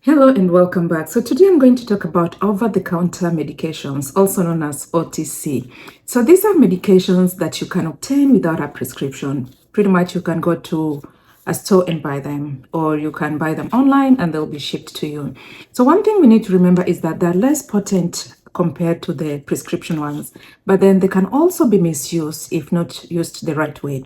Hello and welcome back. So today I'm going to talk about over-the-counter medications, also known as OTC. So these are medications that you can obtain without a prescription. Pretty much you can go to a store and buy them, or you can buy them online and they'll be shipped to you. So one thing we need to remember is that they're less potent compared to the prescription ones, but then they can also be misused if not used the right way.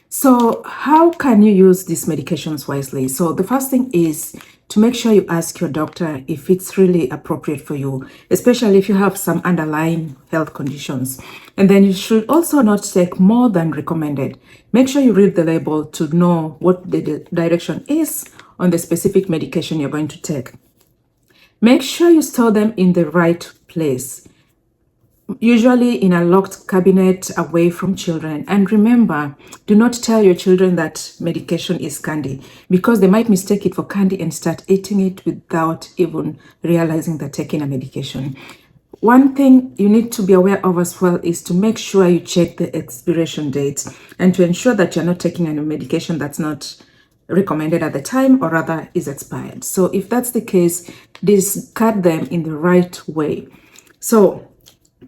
So how can you use these medications wisely? So the first thing is to make sure you ask your doctor if it's really appropriate for you, especially if you have some underlying health conditions. And then you should also not take more than recommended. Make sure you read the label to know what the direction is on the specific medication you're going to take. Make sure you store them in the right place, usually in a locked cabinet away from children. And remember, do not tell your children that medication is candy, because they might mistake it for candy and start eating it without even realizing they're taking a medication. One thing you need to be aware of as well is to make sure you check the expiration date and to ensure that you're not taking any medication that's not recommended at the time, or rather is expired. So if that's the case, discard them in the right way. So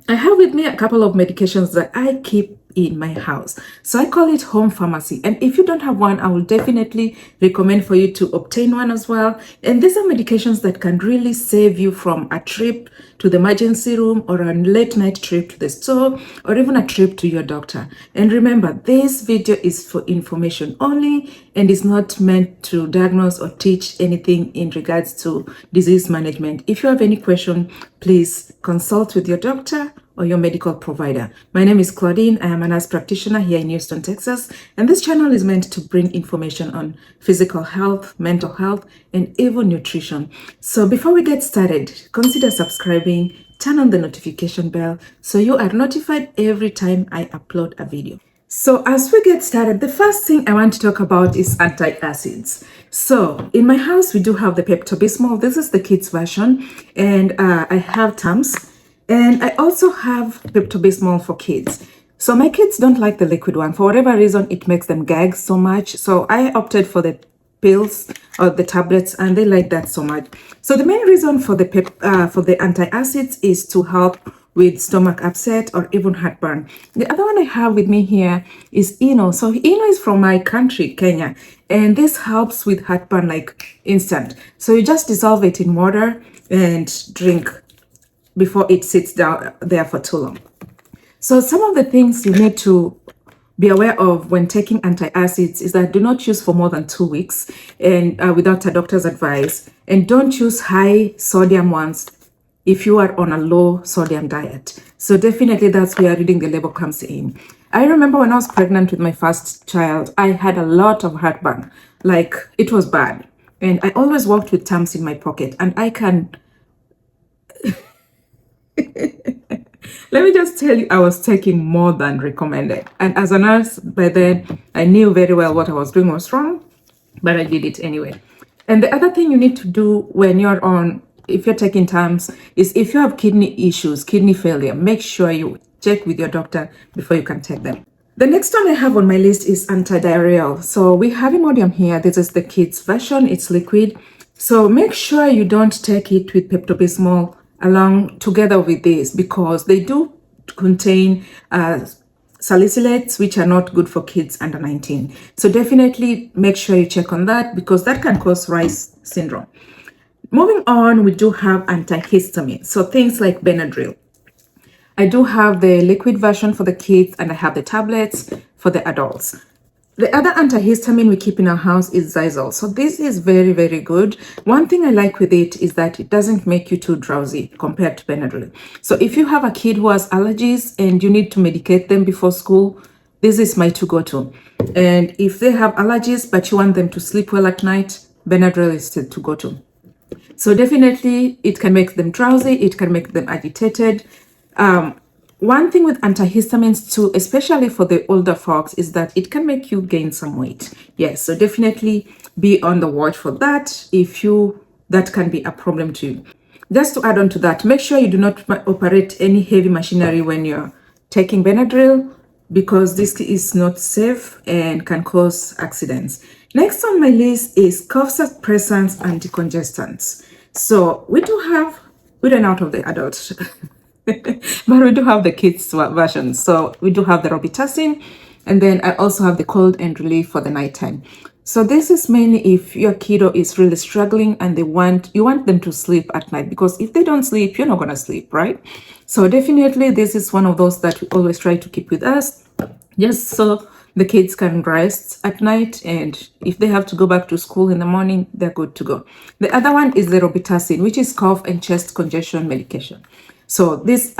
I have with me a couple of medications that I keep in my house. So I call it home pharmacy. And if you don't have one, I will definitely recommend for you to obtain one as well. And these are medications that can really save you from a trip to the emergency room, or a late night trip to the store, or even a trip to your doctor. And remember, this video is for information only and is not meant to diagnose or teach anything in regards to disease management. If you have any question, please consult with your doctor or your medical provider. My name is Claudine. I am a nurse practitioner here in Houston, Texas, and this channel is meant to bring information on physical health, mental health, and even nutrition. So before we get started, consider subscribing, turn on the notification bell so you are notified every time I upload a video. So as we get started, the first thing I want to talk about is antacids. So in my house, we do have the Pepto-Bismol. This is the kids version, and I have Tums. And I also have Pepto-Bismol for kids. So my kids don't like the liquid one. For whatever reason, it makes them gag so much. So I opted for the pills or the tablets, and they like that so much. So the main reason for the antacids is to help with stomach upset or even heartburn. The other one I have with me here is Eno. So Eno is from my country, Kenya, and this helps with heartburn like instant. So you just dissolve it in water and drink before it sits down there for too long. So some of the things you need to be aware of when taking antacids is that do not use for more than 2 weeks and without a doctor's advice, and don't use high sodium ones if you are on a low sodium diet. So definitely that's where reading the label comes in. I remember when I was pregnant with my first child, I had a lot of heartburn, like it was bad, and I always walked with Tums in my pocket, and I can let me just tell you, I was taking more than recommended. And as a nurse, by then, I knew very well what I was doing was wrong, but I did it anyway. And the other thing you need to do when you're on, if you're taking Tums, is if you have kidney issues, kidney failure, make sure you check with your doctor before you can take them. The next one I have on my list is antidiarrheal. So we have Imodium here. This is the kids version. It's liquid. So make sure you don't take it with Pepto-Bismol along together with this, because they do contain salicylates, which are not good for kids under 19. So definitely make sure you check on that, because that can cause Reye's syndrome. Moving on, we do have antihistamine. So things like Benadryl. I do have the liquid version for the kids, and I have the tablets for the adults. The other antihistamine we keep in our house is Xyzal. So this is very, very good. One thing I like with it is that it doesn't make you too drowsy compared to Benadryl. So if you have a kid who has allergies and you need to medicate them before school, this is my to-go-to. And if they have allergies but you want them to sleep well at night, Benadryl is the to-go-to. So definitely it can make them drowsy, it can make them agitated. One thing with antihistamines too, especially for the older folks, is that it can make you gain some weight. Yes, so definitely be on the watch for that if that can be a problem to you. Just to add on to that, make sure you do not operate any heavy machinery when you're taking Benadryl, because this is not safe and can cause accidents. Next on my list is cough suppressants and decongestants. So we don't out of the adults, but we do have the kids version. So we do have the Robitussin, and then I also have the cold and relief for the nighttime. So this is mainly if your kiddo is really struggling and you want them to sleep at night, because if they don't sleep, you're not gonna sleep, right? So definitely this is one of those that we always try to keep with us, just so the kids can rest at night, and if they have to go back to school in the morning, they're good to go. The other one is the Robitussin, which is cough and chest congestion medication. So this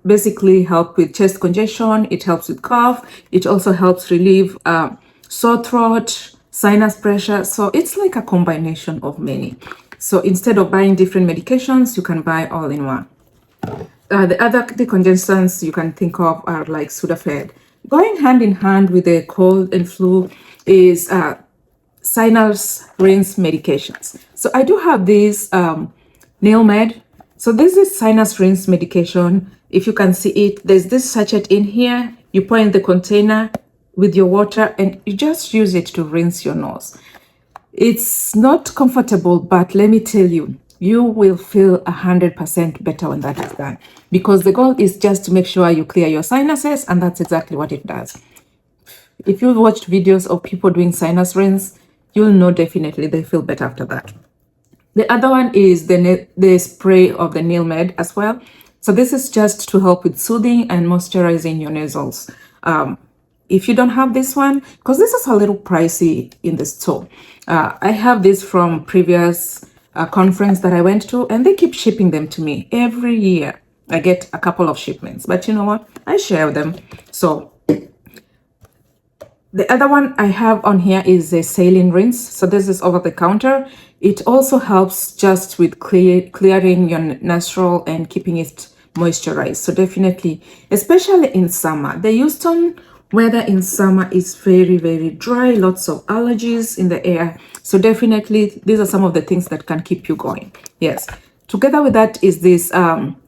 basically help with chest congestion. It helps with cough. It also helps relieve sore throat, sinus pressure. So it's like a combination of many. So instead of buying different medications, you can buy all in one. The other decongestants you can think of are like Sudafed. Going hand in hand with the cold and flu is sinus rinse medications. So I do have this NailMed. So this is sinus rinse medication. If you can see it, there's this sachet in here. You pour in the container with your water and you just use it to rinse your nose. It's not comfortable, but let me tell you, you will feel 100% better when that is done, because the goal is just to make sure you clear your sinuses, and that's exactly what it does. If you've watched videos of people doing sinus rinse, you'll know definitely they feel better after that. The other one is the spray of the NailMed as well. So this is just to help with soothing and moisturizing your nasals. If you don't have this one, because this is a little pricey in the store, I have this from previous conference that I went to, and they keep shipping them to me every year. I get a couple of shipments, but you know what? I share them. So the other one I have on here is a saline rinse. So this is over the counter. It also helps just with clearing your nostril and keeping it moisturized. So definitely, especially in summer, the Houston weather in summer is very, very dry, lots of allergies in the air. So definitely, these are some of the things that can keep you going. Yes. Together with that is this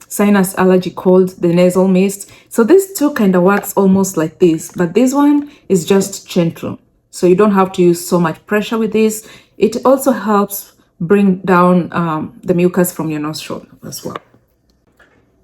sinus allergy called the nasal mist. So this too kind of works almost like this, but this one is just gentle. So you don't have to use so much pressure with this. It also helps bring down the mucus from your nostril as well.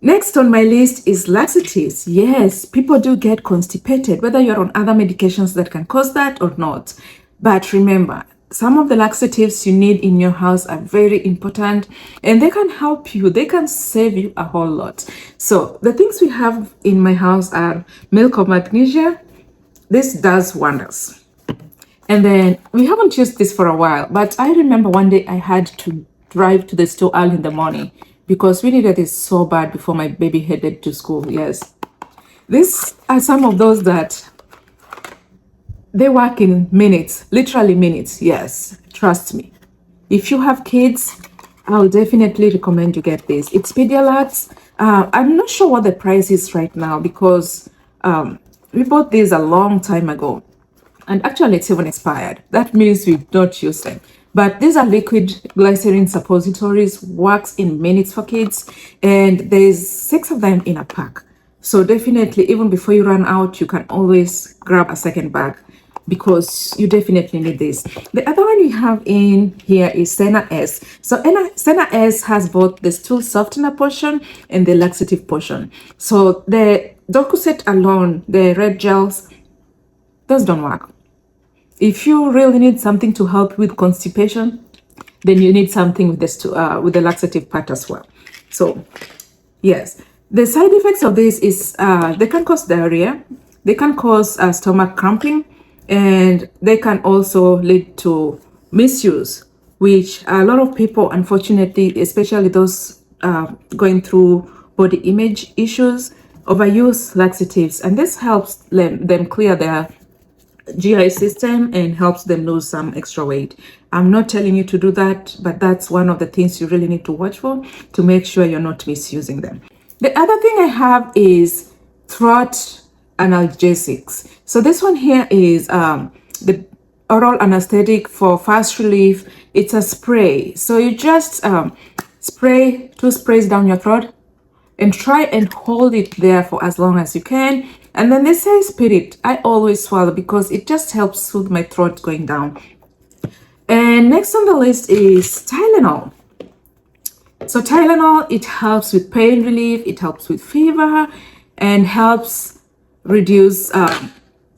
Next on my list is laxatives. Yes, people do get constipated, whether you're on other medications that can cause that or not. But remember, some of the laxatives you need in your house are very important, and they can help you. They can save you a whole lot. So the things we have in my house are milk of magnesia. This does wonders. And then we haven't used this for a while, but I remember one day I had to drive to the store early in the morning because we needed this so bad before my baby headed to school. Yes. These are some of those that they work in minutes, literally minutes. Yes, trust me. If you have kids, I'll definitely recommend you get this. It's Pedialyte. I'm not sure what the price is right now because we bought these a long time ago. And actually, it's even expired. That means we've not used them. But these are liquid glycerin suppositories, works in minutes for kids. And there's 6 of them in a pack. So definitely, even before you run out, you can always grab a second bag because you definitely need this. The other one we have in here is Senna S. So Senna S has both the stool softener portion and the laxative portion. So the Docuset alone, the red gels, those don't work. If you really need something to help with constipation, then you need something with the laxative part as well. So yes, the side effects of this is they can cause diarrhea, they can cause stomach cramping, and they can also lead to misuse, which a lot of people, unfortunately, especially those going through body image issues, overuse laxatives, and this helps them clear their GI system and helps them lose some extra weight. I'm not telling you to do that, but that's one of the things you really need to watch for to make sure you're not misusing them. The other thing I have is throat analgesics. So this one here is the oral anesthetic for fast relief. It's a spray. So you just spray 2 sprays down your throat and try and hold it there for as long as you can. And then they say spit it. I always swallow because it just helps soothe my throat going down. And next on the list is Tylenol. So Tylenol, it helps with pain relief, it helps with fever, and helps reduce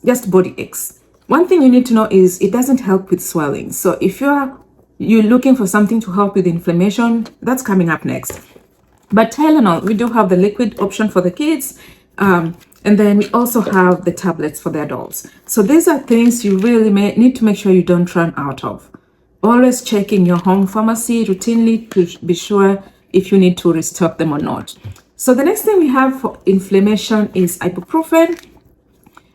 just body aches. One thing you need to know is it doesn't help with swelling. So if you're looking for something to help with inflammation, that's coming up next. But Tylenol, we do have the liquid option for the kids, and then we also have the tablets for the adults. So these are things you really need to make sure you don't run out of. Always checking your home pharmacy routinely to be sure if you need to restock them or not. So the next thing we have for inflammation is ibuprofen.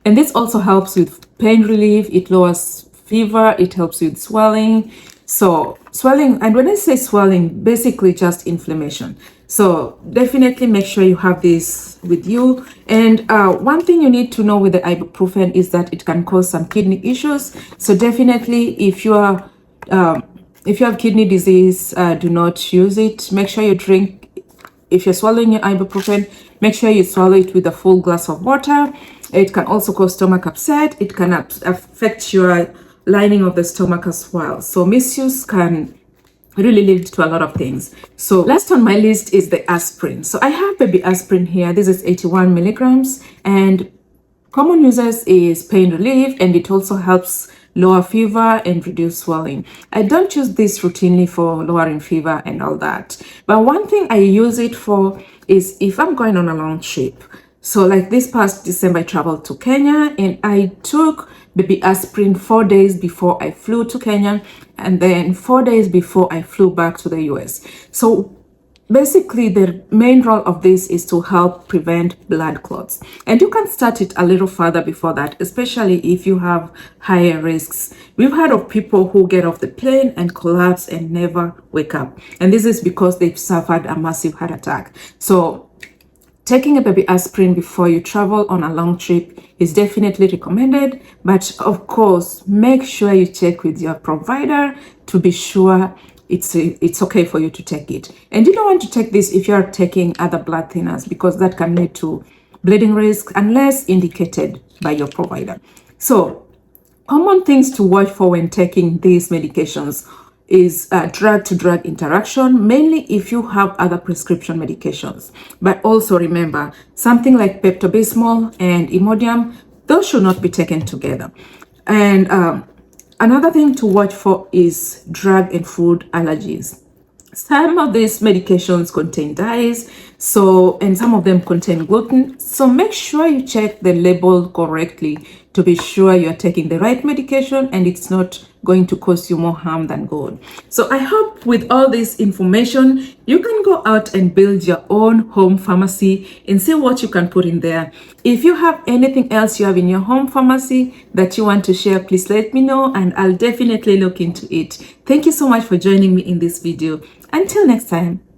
And this also helps with pain relief. It lowers fever. It helps with swelling. So swelling, and when I say swelling, basically just inflammation. So definitely make sure you have this with you. And one thing you need to know with the ibuprofen is that it can cause some kidney issues. So definitely if you have kidney disease, do not use it. Make sure you drink, if you're swallowing your ibuprofen, make sure you swallow it with a full glass of water. It can also cause stomach upset. It can affect your lining of the stomach as well. So misuse can really lead to a lot of things. So last on my list is the aspirin. So I have baby aspirin here. This is 81 milligrams, and common uses is pain relief, and it also helps lower fever and reduce swelling. I don't use this routinely for lowering fever and all that. But one thing I use it for is if I'm going on a long trip. So like this past December, I traveled to Kenya and I took baby aspirin 4 days before I flew to Kenya, and then 4 days before I flew back to the US. So basically, the main role of this is to help prevent blood clots. And you can start it a little further before that, especially if you have higher risks. We've heard of people who get off the plane and collapse and never wake up. And this is because they've suffered a massive heart attack. So taking a baby aspirin before you travel on a long trip is definitely recommended, but of course, make sure you check with your provider to be sure it's okay for you to take it. And you don't want to take this if you're taking other blood thinners, because that can lead to bleeding risk unless indicated by your provider. So common things to watch for when taking these medications is drug-to-drug interaction, mainly if you have other prescription medications. But also remember, something like Pepto-Bismol and Imodium, those should not be taken together. And another thing to watch for is drug and food allergies. Some of these medications contain dyes, and some of them contain gluten. So make sure you check the label correctly to be sure you're taking the right medication and it's not going to cause you more harm than good. So I hope with all this information, you can go out and build your own home pharmacy and see what you can put in there. If you have anything else you have in your home pharmacy that you want to share, please let me know and I'll definitely look into it. Thank you so much for joining me in this video. Until next time.